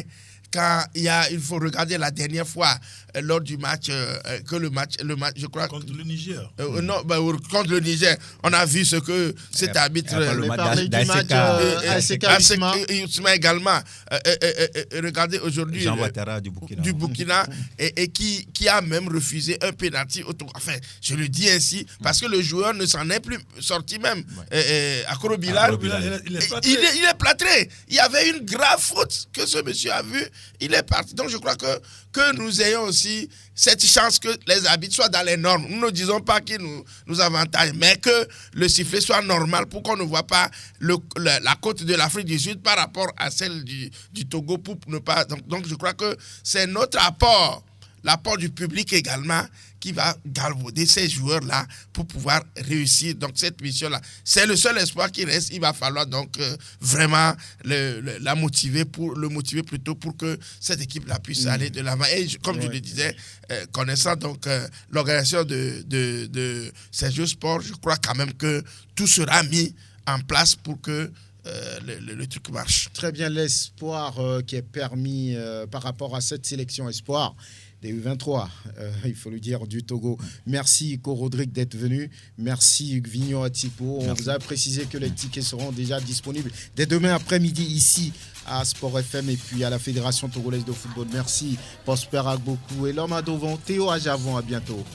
quand il faut regarder la dernière fois lors du match, le match, je crois. Contre le Niger. Non, contre le Niger, on a vu ce que cet arbitre. On a parlé du match ASK Usma également. Regardez aujourd'hui. Jean Ouattara du Burkina. Et qui a même refusé un pénalty. Enfin, je le dis ainsi, parce que le joueur ne s'en est plus sorti même. À Korobilal. Il est plâtré. Il y avait une grave faute que ce monsieur a vue. Il est parti. Donc je crois que nous ayons aussi cette chance que les arbitres soient dans les normes. Nous ne disons pas qu'ils nous avantagent, mais que le sifflet soit normal pour qu'on ne voit pas la côte de l'Afrique du Sud par rapport à celle du Togo pour ne pas. Donc je crois que c'est notre apport, l'apport du public également, qui va galvauder ces joueurs-là pour pouvoir réussir donc cette mission-là. C'est le seul espoir qui reste. Il va falloir donc vraiment le motiver plutôt pour que cette équipe-là puisse aller de l'avant. Et comme je le disais, connaissant donc l'organisation de ces Jeux sport, je crois quand même que tout sera mis en place pour que le truc marche. Très bien, l'espoir qui est permis par rapport à cette sélection espoir des U23, il faut le dire, du Togo. Merci Korodric d'être venu. Merci Hugues Vignon-Atipo. On vous a précisé que les tickets seront déjà disponibles dès demain après-midi ici à Sport FM et puis à la Fédération Togolaise de Football. Merci Prosper Agbokou et l'homme à devant Théo Ajavon. À bientôt.